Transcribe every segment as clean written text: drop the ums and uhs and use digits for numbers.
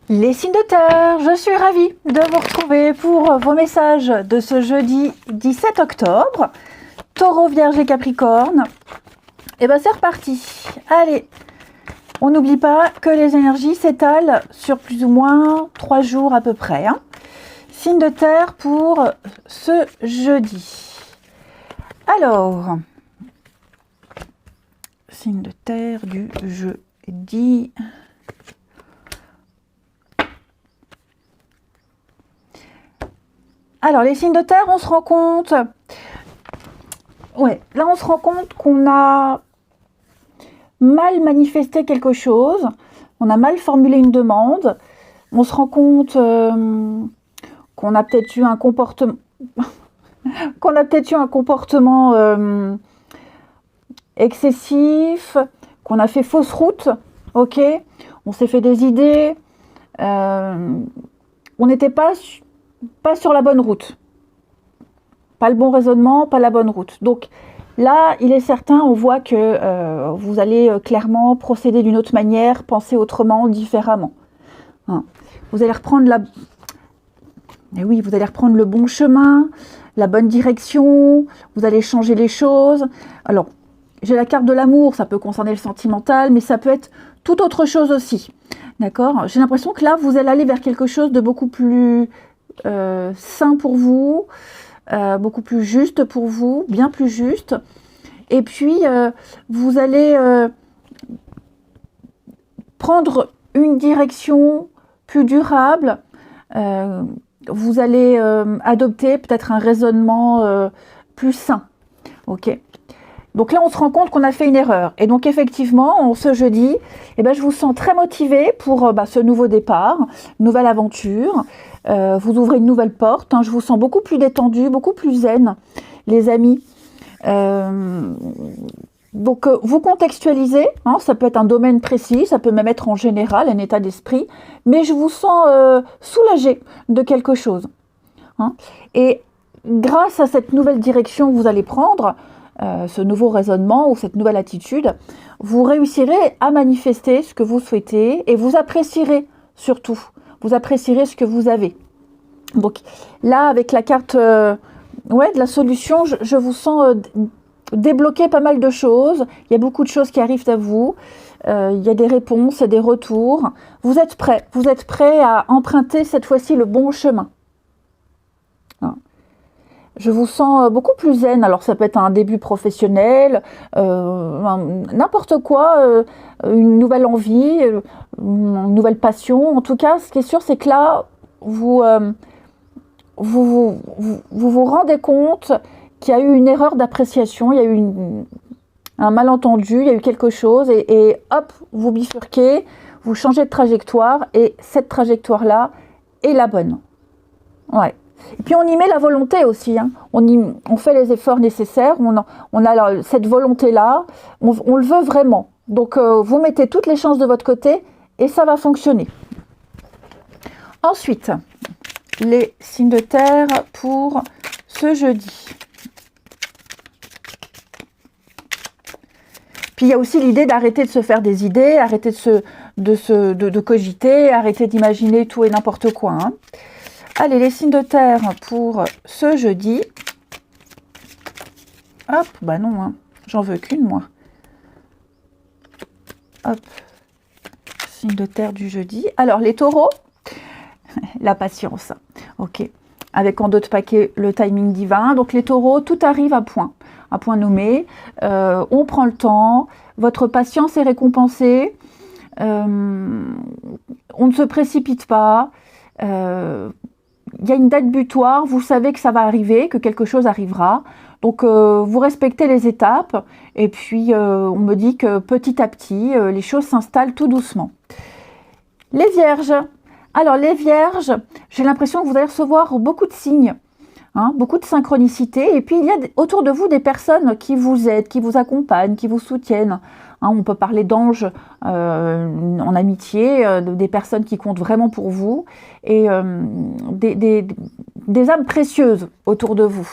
Les signes de terre, je suis ravie de vous retrouver pour vos messages de ce jeudi 17 octobre. Taureau, Vierge et Capricorne. Et bien c'est reparti. Allez, on n'oublie pas que les énergies s'étalent sur plus ou moins 3 jours à peu près. Signe de terre pour ce jeudi. Alors, signe de terre du jeudi. Alors, les signes de terre, on se rend compte... Ouais, là, on se rend compte qu'on a mal manifesté quelque chose. On a mal formulé une demande. On se rend compte qu'on a peut-être eu un comportement... excessif, qu'on a fait fausse route, ok. On s'est fait des idées. On n'était pas sur la bonne route. Pas le bon raisonnement, pas la bonne route. Donc là, il est certain, on voit que vous allez clairement procéder d'une autre manière, penser autrement, différemment. Vous allez reprendre vous allez reprendre le bon chemin, la bonne direction, vous allez changer les choses. Alors, j'ai la carte de l'amour, ça peut concerner le sentimental, mais ça peut être tout autre chose aussi. D'accord ? J'ai l'impression que là, vous allez aller vers quelque chose de beaucoup plus sain pour vous, beaucoup plus juste pour vous, bien plus juste. Et puis, vous allez prendre une direction plus durable. Vous allez adopter peut-être un raisonnement plus sain. Ok ? Donc là, on se rend compte qu'on a fait une erreur. Et donc, effectivement, ce jeudi, je vous sens très motivée pour ce nouveau départ, nouvelle aventure. Vous ouvrez une nouvelle porte. Je vous sens beaucoup plus détendue, beaucoup plus zen, les amis. Donc, vous contextualisez. Ça peut être un domaine précis, ça peut même être en général, un état d'esprit. Mais je vous sens soulagée de quelque chose. Et grâce à cette nouvelle direction que vous allez prendre, ce nouveau raisonnement ou cette nouvelle attitude, vous réussirez à manifester ce que vous souhaitez et vous apprécierez surtout. Vous apprécierez ce que vous avez. Donc là, avec la carte de la solution, je vous sens débloquer pas mal de choses. Il y a beaucoup de choses qui arrivent à vous. Il y a des réponses, des retours. Vous êtes prêts à emprunter cette fois-ci le bon chemin. Je vous sens beaucoup plus zen. Alors ça peut être un début professionnel, n'importe quoi, une nouvelle envie, une nouvelle passion. En tout cas, ce qui est sûr, c'est que là, vous vous rendez compte qu'il y a eu une erreur d'appréciation, il y a eu un malentendu, il y a eu quelque chose, et hop, vous bifurquez, vous changez de trajectoire, et cette trajectoire-là est la bonne. Ouais. Et puis on y met la volonté aussi, on fait les efforts nécessaires, on a cette volonté-là, on le veut vraiment. Donc vous mettez toutes les chances de votre côté et ça va fonctionner. Ensuite, les signes de terre pour ce jeudi. Puis il y a aussi l'idée d'arrêter de se faire des idées, arrêter de cogiter, arrêter d'imaginer tout et n'importe quoi. Allez, les signes de terre pour ce jeudi. Hop, non, j'en veux qu'une, moi. Hop, signe de terre du jeudi. Alors, les taureaux, la patience. Ok, avec en d'autres paquets le timing divin. Donc, les taureaux, tout arrive à point nommé. On prend le temps. Votre patience est récompensée. On ne se précipite pas. Il y a une date butoir, vous savez que ça va arriver, que quelque chose arrivera. Donc, vous respectez les étapes. Et puis, on me dit que petit à petit, les choses s'installent tout doucement. Les vierges. Alors, les vierges, j'ai l'impression que vous allez recevoir beaucoup de signes, beaucoup de synchronicité. Et puis, il y a autour de vous des personnes qui vous aident, qui vous accompagnent, qui vous soutiennent. On peut parler d'anges en amitié, des personnes qui comptent vraiment pour vous et des âmes précieuses autour de vous.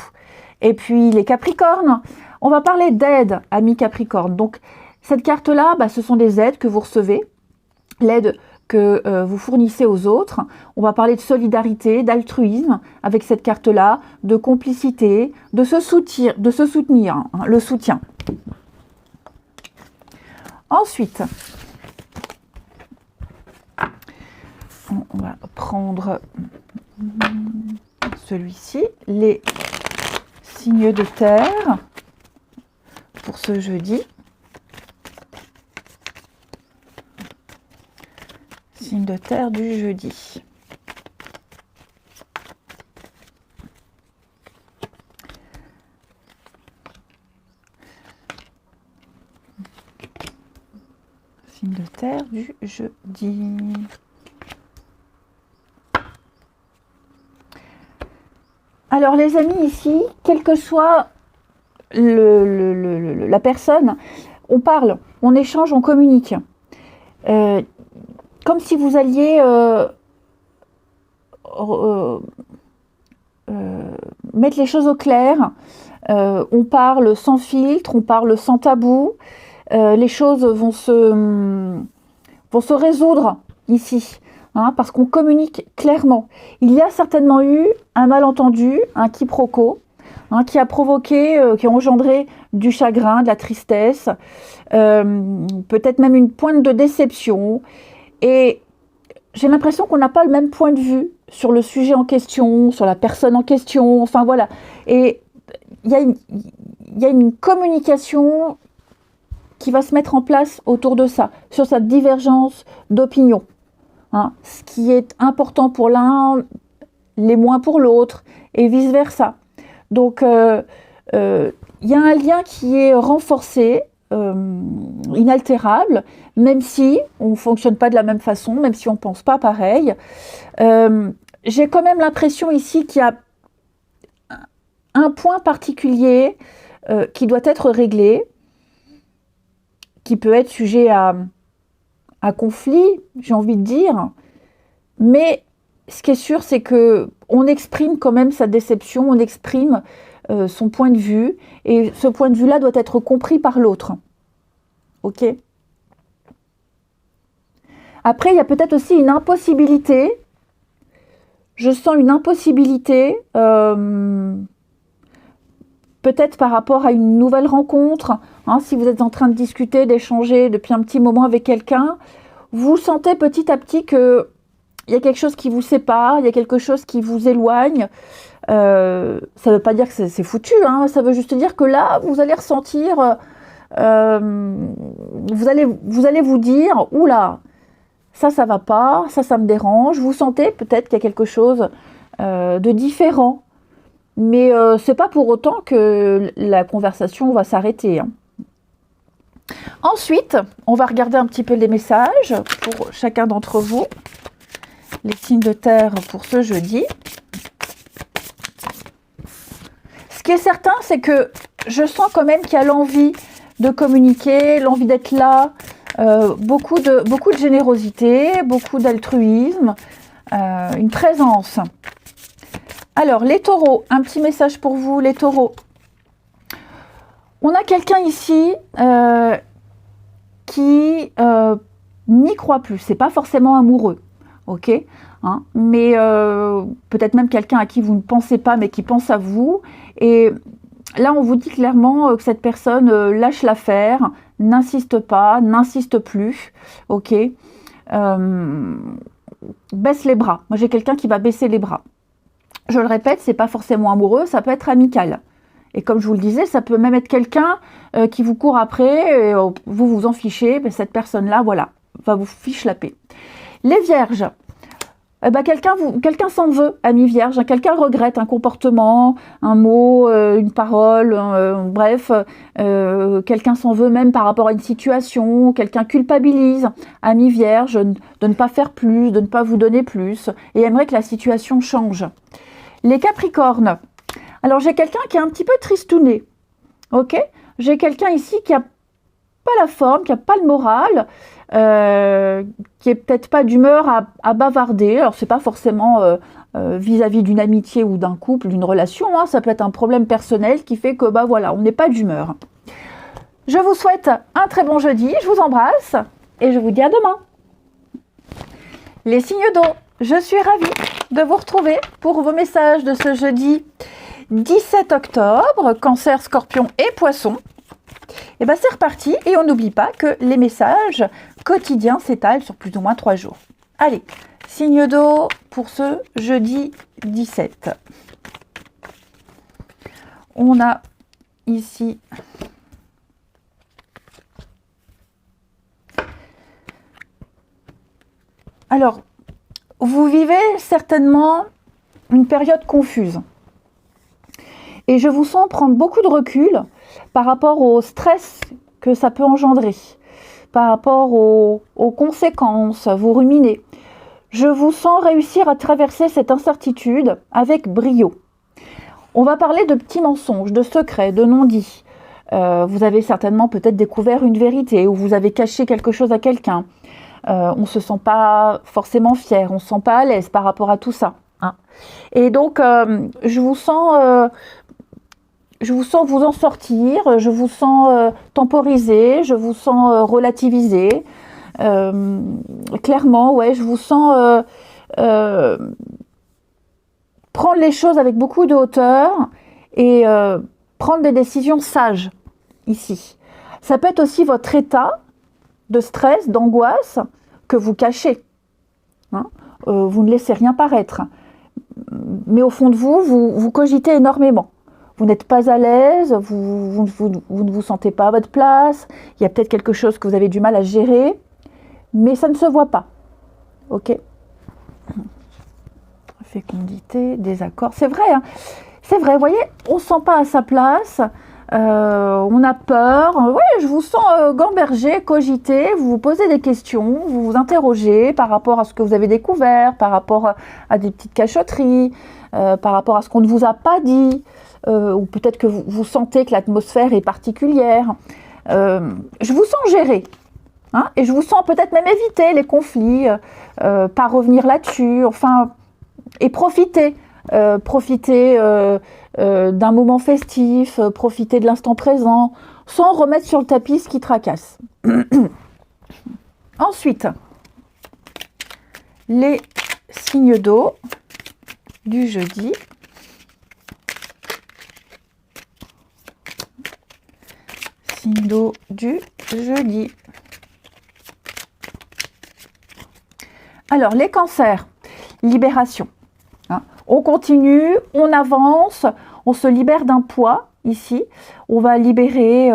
Et puis les Capricornes, on va parler d'aide, amis Capricornes. Donc cette carte-là, ce sont des aides que vous recevez, l'aide que vous fournissez aux autres. On va parler de solidarité, d'altruisme avec cette carte-là, de complicité, de se soutenir, hein, le soutien. Ensuite, on va prendre celui-ci, les signes de terre pour ce jeudi. Signes de terre du jeudi. Signes de terre du jeudi. Alors les amis, ici, quelle que soit la personne, on parle, on échange, on communique. Comme si vous alliez mettre les choses au clair. On parle sans filtre, on parle sans tabou. Les choses vont se résoudre ici. Hein, parce qu'on communique clairement. Il y a certainement eu un malentendu, un quiproquo, hein, qui a provoqué, qui a engendré du chagrin, de la tristesse, peut-être même une pointe de déception. Et j'ai l'impression qu'on n'a pas le même point de vue sur le sujet en question, sur la personne en question, enfin voilà. Et il y a une communication qui va se mettre en place autour de ça, sur cette divergence d'opinion. Hein, ce qui est important pour l'un, les moins pour l'autre, et vice-versa. Donc, y a un lien qui est renforcé, inaltérable, même si on ne fonctionne pas de la même façon, même si on ne pense pas pareil. J'ai quand même l'impression ici qu'il y a un point particulier qui doit être réglé, qui peut être sujet à conflit, j'ai envie de dire, mais ce qui est sûr, c'est que on exprime quand même sa déception, on exprime son point de vue, et ce point de vue-là doit être compris par l'autre. Ok ? Après, il y a peut-être aussi une impossibilité. Je sens une impossibilité, peut-être par rapport à une nouvelle rencontre. Hein, si vous êtes en train de discuter, d'échanger depuis un petit moment avec quelqu'un, vous sentez petit à petit qu'il y a quelque chose qui vous sépare, il y a quelque chose qui vous éloigne. Ça ne veut pas dire que c'est foutu, hein, ça veut juste dire que là, vous allez ressentir, vous allez vous dire, oula, ça va pas, ça me dérange. Vous sentez peut-être qu'il y a quelque chose de différent. Mais c'est pas pour autant que la conversation va s'arrêter. Hein. Ensuite, on va regarder un petit peu les messages pour chacun d'entre vous. Les signes de terre pour ce jeudi. Ce qui est certain, c'est que je sens quand même qu'il y a l'envie de communiquer, l'envie d'être là, beaucoup de générosité, beaucoup d'altruisme, une présence. Alors, les taureaux, un petit message pour vous, les taureaux. On a quelqu'un ici qui n'y croit plus. C'est pas forcément amoureux, ok, hein, mais peut-être même quelqu'un à qui vous ne pensez pas, mais qui pense à vous. Et là, on vous dit clairement que cette personne lâche l'affaire, n'insiste pas, n'insiste plus, ok. Baisse les bras. Moi, j'ai quelqu'un qui va baisser les bras. Je le répète, c'est pas forcément amoureux, ça peut être amical. Et comme je vous le disais, ça peut même être quelqu'un qui vous court après, et, vous vous en fichez, ben, cette personne-là, voilà, va vous fiche la paix. Les vierges, quelqu'un s'en veut, ami vierge, hein, quelqu'un regrette un comportement, un mot, une parole, bref, quelqu'un s'en veut même par rapport à une situation, quelqu'un culpabilise, ami vierge, de ne pas faire plus, de ne pas vous donner plus, et aimerait que la situation change. Les capricornes, alors j'ai quelqu'un qui est un petit peu tristouné, ok ? J'ai quelqu'un ici qui n'a pas la forme, qui n'a pas le moral, qui est peut-être pas d'humeur à bavarder. Alors c'est pas forcément vis-à-vis d'une amitié ou d'un couple, d'une relation, hein, ça peut être un problème personnel qui fait que bah voilà, on n'est pas d'humeur. Je vous souhaite un très bon jeudi, je vous embrasse et je vous dis à demain. Les signes d'eau, je suis ravie de vous retrouver pour vos messages de ce jeudi 17 octobre, Cancer, Scorpion et Poisson. Et bien c'est reparti et on n'oublie pas que les messages quotidiens s'étalent sur plus ou moins 3 jours. Allez, signe d'eau pour ce jeudi 17. On a ici alors, vous vivez certainement une période confuse. Et je vous sens prendre beaucoup de recul par rapport au stress que ça peut engendrer, par rapport aux conséquences, vous ruminez. Je vous sens réussir à traverser cette incertitude avec brio. On va parler de petits mensonges, de secrets, de non-dits. Vous avez certainement peut-être découvert une vérité ou vous avez caché quelque chose à quelqu'un. On ne se sent pas forcément fier, on ne se sent pas à l'aise par rapport à tout ça. Hein. Et donc, je vous sens vous en sortir, je vous sens temporiser, je vous sens relativiser. Clairement, ouais, je vous sens prendre les choses avec beaucoup de hauteur et prendre des décisions sages ici. Ça peut être aussi votre état de stress, d'angoisse que vous cachez. Hein, vous ne laissez rien paraître. Mais au fond de vous, vous cogitez énormément. Vous n'êtes pas à l'aise, vous ne vous sentez pas à votre place, il y a peut-être quelque chose que vous avez du mal à gérer, mais ça ne se voit pas. Ok ? Fécondité, désaccord, c'est vrai, hein, c'est vrai, vous voyez, on ne se sent pas à sa place, on a peur, ouais, je vous sens gamberger, cogiter, vous vous posez des questions, vous vous interrogez par rapport à ce que vous avez découvert, par rapport à des petites cachotteries, par rapport à ce qu'on ne vous a pas dit, ou peut-être que vous sentez que l'atmosphère est particulière. Je vous sens gérer, hein, et je vous sens peut-être même éviter les conflits, pas revenir là-dessus, enfin, et profiter d'un moment festif, profiter de l'instant présent, sans remettre sur le tapis ce qui tracasse. Ensuite, les signes d'eau du jeudi. Signe d'eau du jeudi. Alors, les cancers, libération. Hein, on continue, on avance, on se libère d'un poids ici. On va libérer,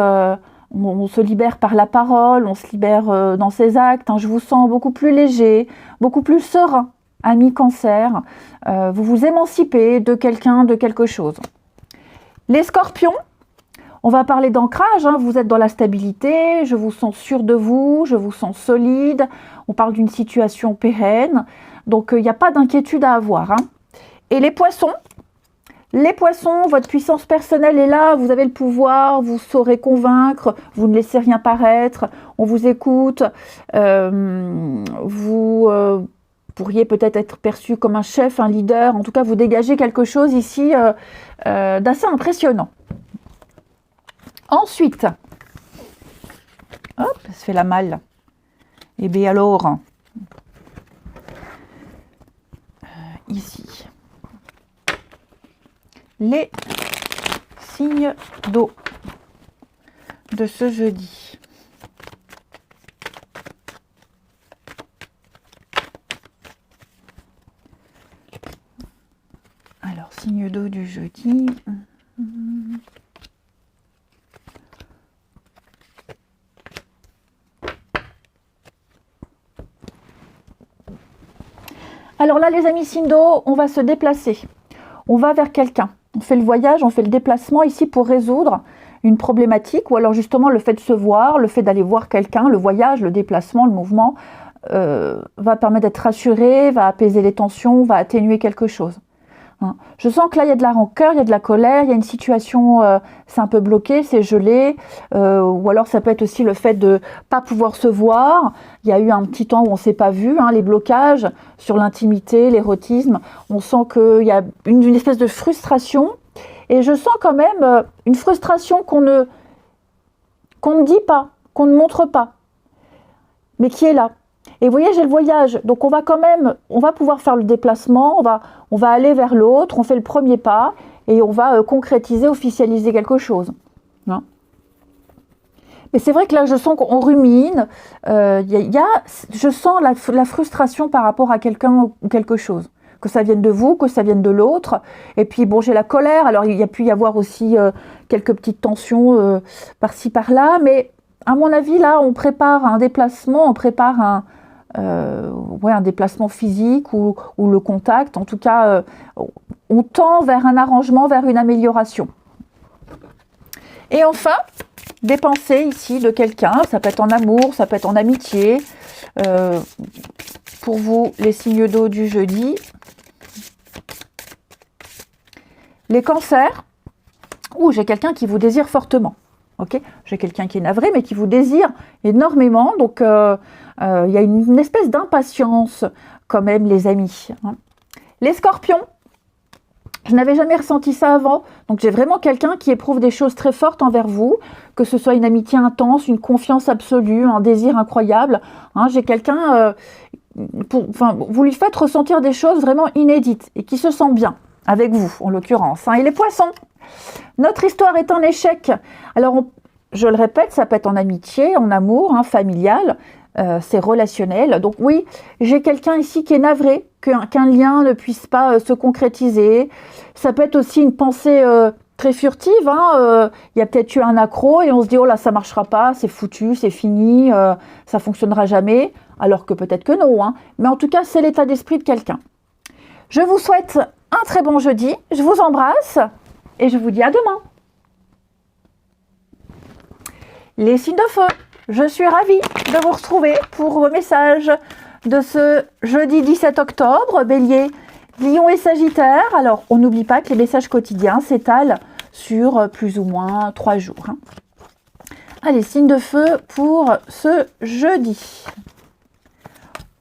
on se libère par la parole, on se libère dans ses actes. Hein, je vous sens beaucoup plus léger, beaucoup plus serein, ami cancer. Vous vous émancipez de quelqu'un, de quelque chose. Les scorpions, on va parler d'ancrage, hein, vous êtes dans la stabilité, je vous sens sûr de vous, je vous sens solide, on parle d'une situation pérenne, donc il n'y a pas d'inquiétude à avoir. Hein. Et les poissons, votre puissance personnelle est là, vous avez le pouvoir, vous saurez convaincre, vous ne laissez rien paraître, on vous écoute, vous pourriez peut-être être perçu comme un chef, un leader, en tout cas vous dégagez quelque chose ici d'assez impressionnant. Ensuite, hop, ça se fait la malle. Et bien alors, ici, les signes d'eau de ce jeudi. Alors, signe d'eau du jeudi. Alors là, les amis signes d'eau, on va se déplacer. On va vers quelqu'un. On fait le voyage, on fait le déplacement ici pour résoudre une problématique ou alors justement le fait de se voir, le fait d'aller voir quelqu'un, le voyage, le déplacement, le mouvement va permettre d'être rassuré, va apaiser les tensions, va atténuer quelque chose. Hein. Je sens que là, il y a de la rancœur, il y a de la colère, il y a une situation, c'est un peu bloqué, c'est gelé, ou alors ça peut être aussi le fait de pas pouvoir se voir. Il y a eu un petit temps où on s'est pas vu, hein, les blocages sur l'intimité, l'érotisme. On sent qu'il y a une espèce de frustration, et je sens quand même une frustration qu'on ne dit pas, qu'on ne montre pas, mais qui est là. Et vous voyez, j'ai le voyage. Donc, on va pouvoir faire le déplacement. On va aller vers l'autre. On fait le premier pas et on va concrétiser, officialiser quelque chose. Hein. Mais c'est vrai que là, je sens qu'on rumine. Je sens la frustration par rapport à quelqu'un ou quelque chose. Que ça vienne de vous, que ça vienne de l'autre. Et puis, bon, j'ai la colère. Alors, il y a pu y avoir aussi quelques petites tensions par-ci, par-là. Mais à mon avis, là, on prépare un déplacement, on prépare un déplacement physique ou le contact. En tout cas, on tend vers un arrangement, vers une amélioration. Et enfin, des pensées ici de quelqu'un. Ça peut être en amour, ça peut être en amitié. Pour vous, les signes d'eau du jeudi. Les cancers. J'ai quelqu'un qui vous désire fortement. Okay, j'ai quelqu'un qui est navré, mais qui vous désire énormément. Donc, il y a une espèce d'impatience quand même, les amis. Hein. Les scorpions, je n'avais jamais ressenti ça avant. Donc, j'ai vraiment quelqu'un qui éprouve des choses très fortes envers vous, que ce soit une amitié intense, une confiance absolue, un désir incroyable. Hein, j'ai quelqu'un, vous lui faites ressentir des choses vraiment inédites et qui se sent bien avec vous, en l'occurrence. Hein. Et les poissons, notre histoire est un échec. Alors, je le répète, ça peut être en amitié, en amour, hein, familial, c'est relationnel. Donc oui, j'ai quelqu'un ici qui est navré, qu'un lien ne puisse pas se concrétiser. Ça peut être aussi une pensée très furtive. Hein, y a peut-être eu un accro et on se dit « Oh là, ça marchera pas, c'est foutu, c'est fini, ça fonctionnera jamais. » Alors que peut-être que non. Hein. Mais en tout cas, c'est l'état d'esprit de quelqu'un. Je vous souhaite un très bon jeudi. Je vous embrasse. Et je vous dis à demain. Les signes de feu, je suis ravie de vous retrouver pour vos messages de ce jeudi 17 octobre. Bélier, Lion et Sagittaire. Alors, on n'oublie pas que les messages quotidiens s'étalent sur plus ou moins 3 jours. Hein. Allez, signes de feu pour ce jeudi.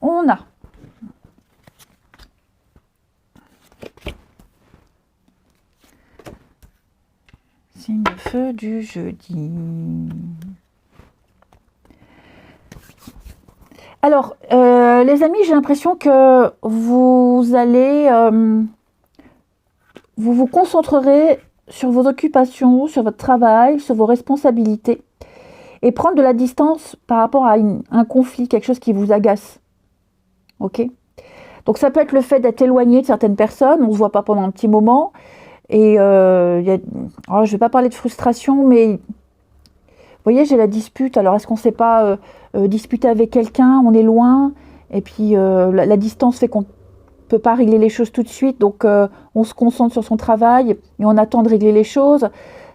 On a signe de feu du jeudi. Alors, les amis, j'ai l'impression que vous allez... vous vous concentrerez sur vos occupations, sur votre travail, sur vos responsabilités et prendre de la distance par rapport à un conflit, quelque chose qui vous agace. Ok ? Donc, ça peut être le fait d'être éloigné de certaines personnes, on ne se voit pas pendant un petit moment. Et je ne vais pas parler de frustration, mais vous voyez, j'ai la dispute. Alors, est-ce qu'on ne sait pas disputer avec quelqu'un? On est loin. Et puis, la distance fait qu'on ne peut pas régler les choses tout de suite. Donc, on se concentre sur son travail et on attend de régler les choses.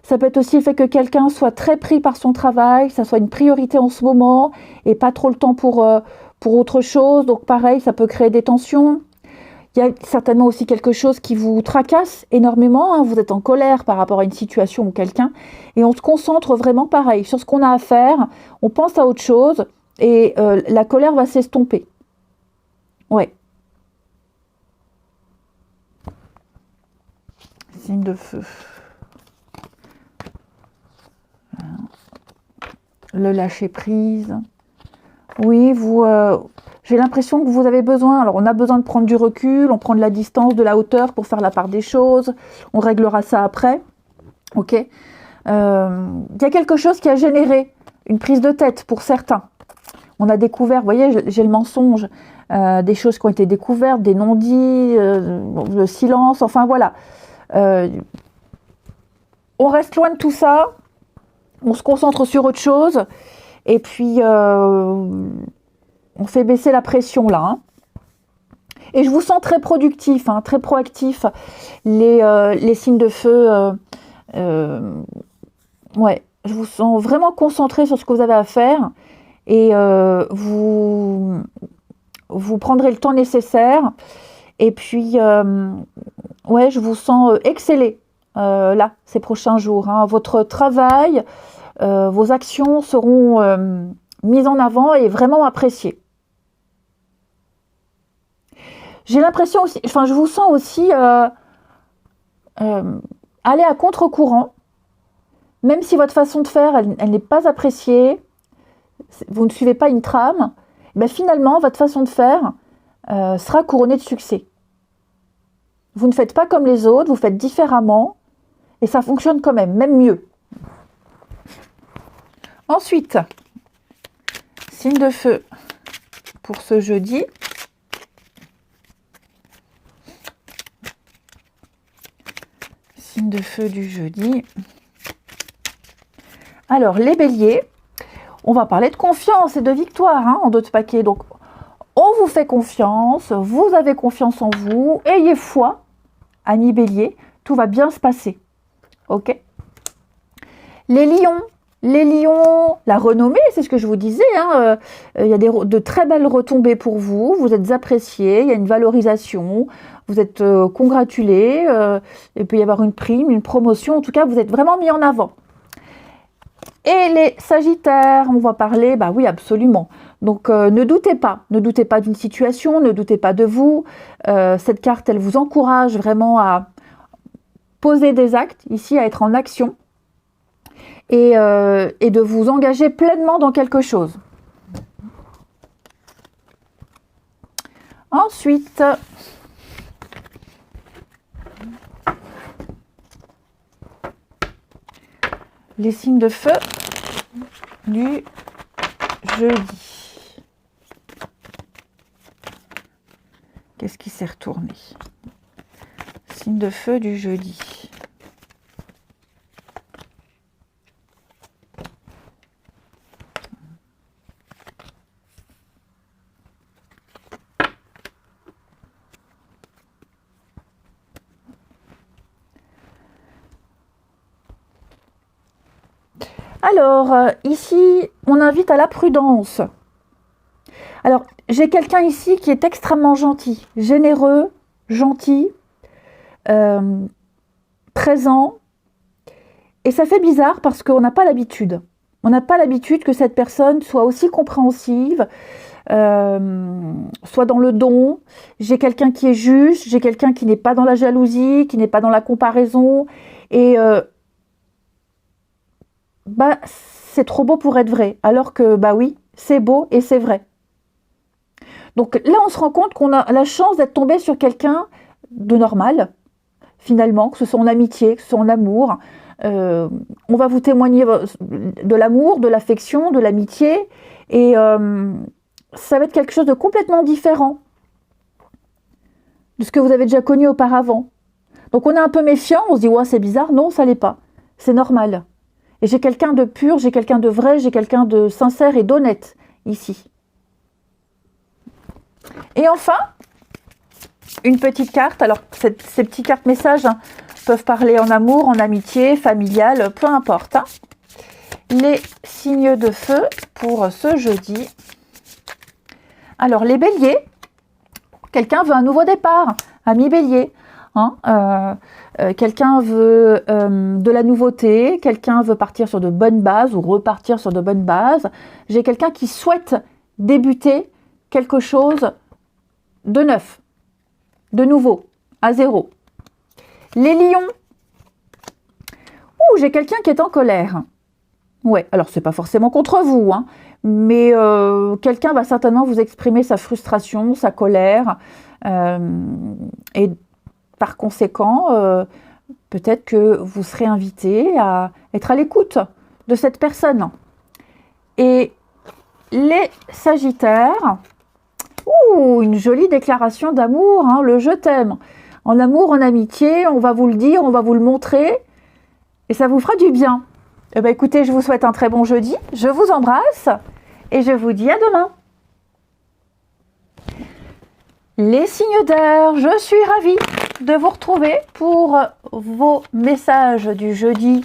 Ça peut être aussi le fait que quelqu'un soit très pris par son travail, que ça soit une priorité en ce moment et pas trop le temps pour autre chose. Donc, pareil, ça peut créer des tensions. Il y a certainement aussi quelque chose qui vous tracasse énormément. Hein. Vous êtes en colère par rapport à une situation ou quelqu'un. Et on se concentre vraiment pareil sur ce qu'on a à faire. On pense à autre chose. Et la colère va s'estomper. Ouais. Signe de feu. Le lâcher prise. Oui, j'ai l'impression que vous avez besoin, alors on a besoin de prendre du recul, on prend de la distance, de la hauteur pour faire la part des choses, on réglera ça après, ok. Il y a quelque chose qui a généré une prise de tête pour certains. On a découvert, vous voyez, j'ai le mensonge, des choses qui ont été découvertes, des non-dits, le silence, enfin voilà. On reste loin de tout ça, on se concentre sur autre chose, et puis... on fait baisser la pression là. Hein. Et je vous sens très productif, hein, très proactif. Les signes de feu, ouais, je vous sens vraiment concentré sur ce que vous avez à faire. Et vous prendrez le temps nécessaire. Et puis, ouais, je vous sens exceller là, ces prochains jours. Hein. Votre travail, vos actions seront mises en avant et vraiment appréciées. J'ai l'impression aussi, enfin je vous sens aussi aller à contre-courant, même si votre façon de faire, elle n'est pas appréciée, vous ne suivez pas une trame, ben finalement, votre façon de faire sera couronnée de succès. Vous ne faites pas comme les autres, vous faites différemment, et ça fonctionne quand même mieux. Ensuite, signe de feu pour ce jeudi. Signe de feu du jeudi. Alors, les béliers, on va parler de confiance et de victoire en d'autres paquets. Donc, on vous fait confiance, vous avez confiance en vous, ayez foi, Amis Bélier, tout va bien se passer. Ok? Les lions, la renommée, c'est ce que je vous disais, il y a de très belles retombées pour vous, vous êtes appréciés, il y a une valorisation, vous êtes congratulés, il peut y avoir une prime, une promotion, en tout cas, vous êtes vraiment mis en avant. Et les sagittaires, on va parler, bah oui, absolument. Donc, ne doutez pas d'une situation, ne doutez pas de vous. Cette carte, elle vous encourage vraiment à poser des actes, ici, à être en action et de vous engager pleinement dans quelque chose. Ensuite, les signes de feu du jeudi. Qu'est-ce qui s'est retourné? Signe de feu du jeudi. Alors, ici, on invite à la prudence. Alors, j'ai quelqu'un ici qui est extrêmement gentil, généreux, gentil, présent. Et ça fait bizarre parce qu'on n'a pas l'habitude. On n'a pas l'habitude que cette personne soit aussi compréhensive, soit dans le don. J'ai quelqu'un qui est juste, j'ai quelqu'un qui n'est pas dans la jalousie, qui n'est pas dans la comparaison. Et c'est trop beau pour être vrai. Alors que, oui, c'est beau et c'est vrai. Donc là, on se rend compte qu'on a la chance d'être tombé sur quelqu'un de normal, finalement, que ce soit en amitié, que ce soit en amour. On va vous témoigner de l'amour, de l'affection, de l'amitié. Et ça va être quelque chose de complètement différent de ce que vous avez déjà connu auparavant. Donc on est un peu méfiant, on se dit « ouais, c'est bizarre ». Non, ça l'est pas. C'est normal. Et j'ai quelqu'un de pur, j'ai quelqu'un de vrai, j'ai quelqu'un de sincère et d'honnête ici. Et enfin, une petite carte. Alors, ces petites cartes messages peuvent parler en amour, en amitié, familial, peu importe. Les signes de feu pour ce jeudi. Alors, les béliers, quelqu'un veut un nouveau départ, ami bélier. Quelqu'un veut de la nouveauté, quelqu'un veut partir sur de bonnes bases ou repartir sur de bonnes bases. J'ai quelqu'un qui souhaite débuter quelque chose de neuf, de nouveau, à zéro. Les lions. J'ai quelqu'un qui est en colère. Ouais, alors c'est pas forcément contre vous, mais quelqu'un va certainement vous exprimer sa frustration, sa colère, et par conséquent, peut-être que vous serez invité à être à l'écoute de cette personne. Et les sagittaires, une jolie déclaration d'amour, le « je t'aime ». En amour, en amitié, on va vous le dire, on va vous le montrer, et ça vous fera du bien. Écoutez, je vous souhaite un très bon jeudi, je vous embrasse, et je vous dis à demain. Les signes d'air, je suis ravie de vous retrouver pour vos messages du jeudi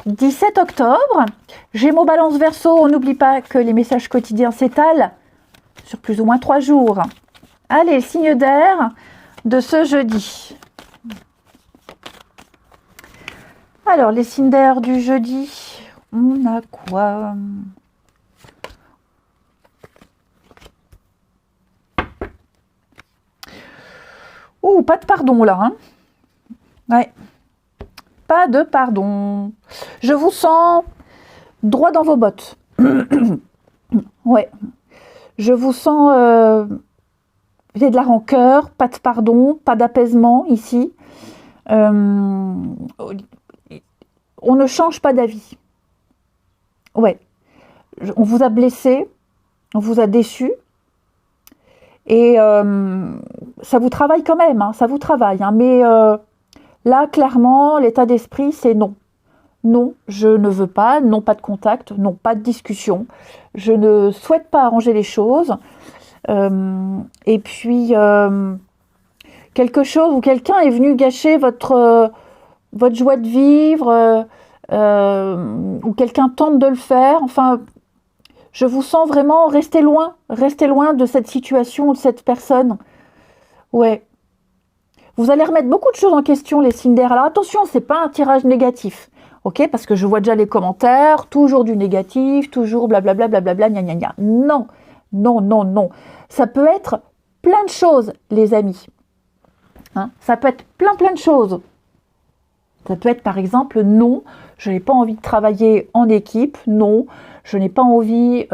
17 octobre. Gémeaux, Balance, Verseau, on n'oublie pas que les messages quotidiens s'étalent sur plus ou moins 3 jours. Allez, le signe d'air de ce jeudi. Alors, les signes d'air du jeudi, on a quoi ? Pas de pardon là. Ouais. Pas de pardon. Je vous sens droit dans vos bottes. Ouais. Je vous sens, il y a de la rancœur, pas de pardon, pas d'apaisement ici. On ne change pas d'avis. Ouais, on vous a blessé, on vous a déçu. Et ça vous travaille quand même, hein, ça vous travaille. Hein, mais là, clairement, l'état d'esprit, c'est non. Non, je ne veux pas, non, pas de contact, non, pas de discussion. Je ne souhaite pas arranger les choses. Et puis, quelque chose ou quelqu'un est venu gâcher votre joie de vivre, ou quelqu'un tente de le faire. Enfin, je vous sens vraiment rester loin de cette situation, de cette personne. Ouais. Vous allez remettre beaucoup de choses en question, les signes d'air. Alors attention, c'est pas un tirage négatif. Ok, parce que je vois déjà les commentaires, toujours du négatif, toujours blablabla, blablabla, gna gna gna. Non, non, non, non. Ça peut être plein de choses, les amis. Hein, ça peut être plein de choses. Ça peut être par exemple, non, je n'ai pas envie de travailler en équipe, non, je n'ai pas envie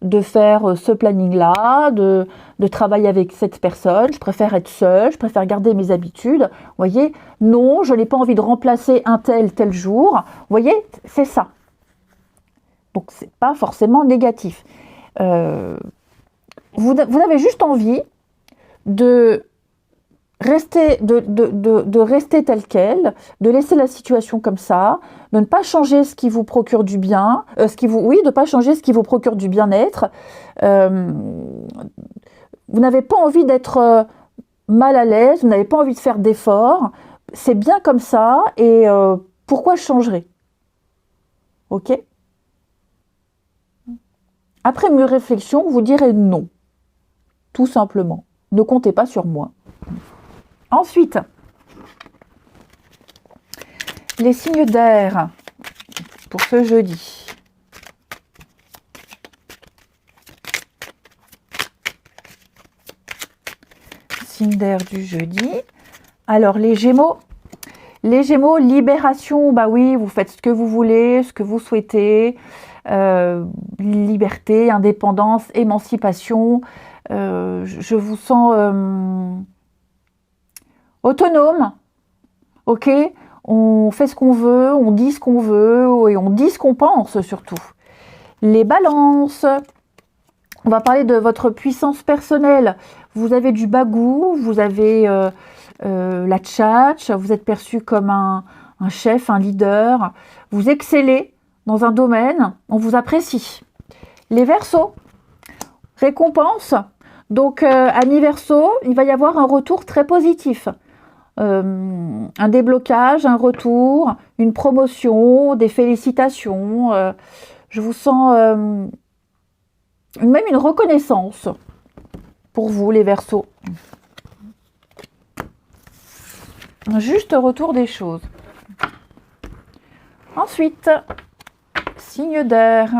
de faire ce planning-là, de travailler avec cette personne, je préfère être seule, je préfère garder mes habitudes. Vous voyez, non, je n'ai pas envie de remplacer un tel jour. Vous voyez, c'est ça. Donc, c'est pas forcément négatif. Vous avez juste envie de rester tel quel, de laisser la situation comme ça, de ne pas changer ce qui vous procure du bien, de pas changer ce qui vous procure du bien-être. Vous n'avez pas envie d'être mal à l'aise, vous n'avez pas envie de faire d'efforts. C'est bien comme ça et pourquoi je changerais? Ok? Après mûre réflexion, vous direz non. Tout simplement. Ne comptez pas sur moi. Ensuite, les signes d'air pour ce jeudi. Signe d'air du jeudi. Alors, les Gémeaux, libération, bah oui, vous faites ce que vous voulez, ce que vous souhaitez. Liberté, indépendance, émancipation. Je vous sens autonome, ok? On fait ce qu'on veut, on dit ce qu'on veut et on dit ce qu'on pense surtout. Les balances, on va parler de votre puissance personnelle. Vous avez du bagou, vous avez la tchatche, vous êtes perçu comme un chef, un leader. Vous excellez dans un domaine, on vous apprécie. Les Verseaux, récompense. Donc, amis Verseaux, il va y avoir un retour très positif. Un déblocage, un retour, une promotion, des félicitations. Je vous sens même une reconnaissance pour vous, les Verseaux. Un juste retour des choses. Ensuite, signe d'air.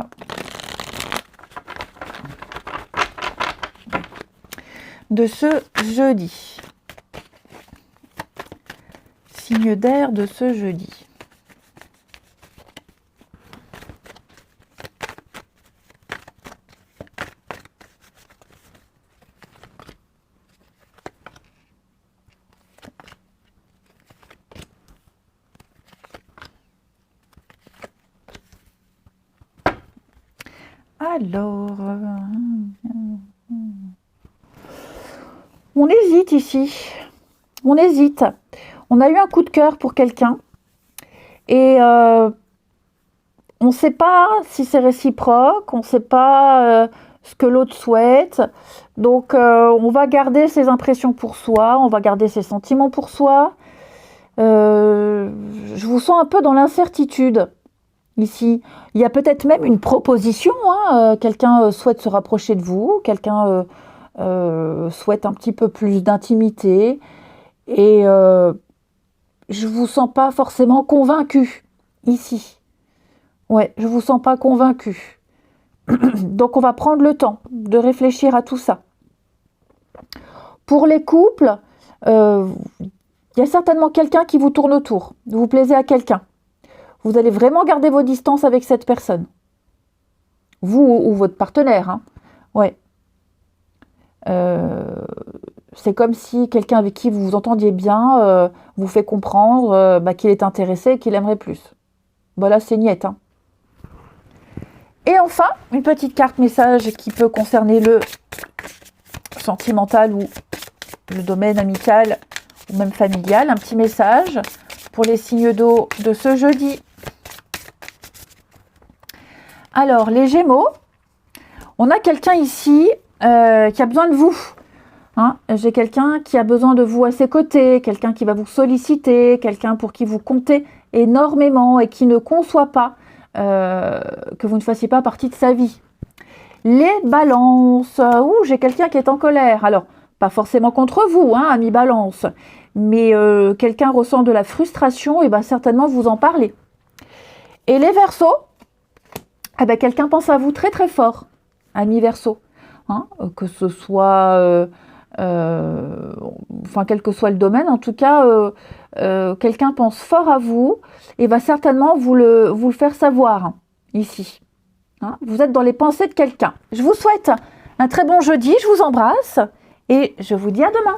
De ce jeudi. Signe d'air de ce jeudi. Alors, on hésite ici. On hésite. On a eu un coup de cœur pour quelqu'un et on ne sait pas si c'est réciproque, on ne sait pas ce que l'autre souhaite. Donc, on va garder ses impressions pour soi, on va garder ses sentiments pour soi. Je vous sens un peu dans l'incertitude ici. Il y a peut-être même une proposition. Quelqu'un souhaite se rapprocher de vous, quelqu'un souhaite un petit peu plus d'intimité. Et je vous sens pas forcément convaincu ici. Ouais, je vous sens pas convaincu. Donc on va prendre le temps de réfléchir à tout ça. Pour les couples, il y a certainement quelqu'un qui vous tourne autour. Vous plaisez à quelqu'un. Vous allez vraiment garder vos distances avec cette personne. Vous ou votre partenaire. Hein. Ouais. C'est comme si quelqu'un avec qui vous vous entendiez bien vous fait comprendre qu'il est intéressé et qu'il aimerait plus. Voilà, c'est niette. Hein. Et enfin, une petite carte message qui peut concerner le sentimental ou le domaine amical ou même familial. Un petit message pour les signes d'eau de ce jeudi. Alors, les Gémeaux, on a quelqu'un ici qui a besoin de vous. Hein, j'ai quelqu'un qui a besoin de vous à ses côtés, quelqu'un qui va vous solliciter, quelqu'un pour qui vous comptez énormément et qui ne conçoit pas que vous ne fassiez pas partie de sa vie. Les balances, j'ai quelqu'un qui est en colère. Alors, pas forcément contre vous, hein, ami balance, mais quelqu'un ressent de la frustration, et bien certainement vous en parlez. Et les Verseaux, quelqu'un pense à vous très très fort, ami Verseau. Hein, que ce soit... quel que soit le domaine, en tout cas, quelqu'un pense fort à vous et va certainement vous le faire savoir, hein, ici. Hein, vous êtes dans les pensées de quelqu'un. Je vous souhaite un très bon jeudi, je vous embrasse et je vous dis à demain.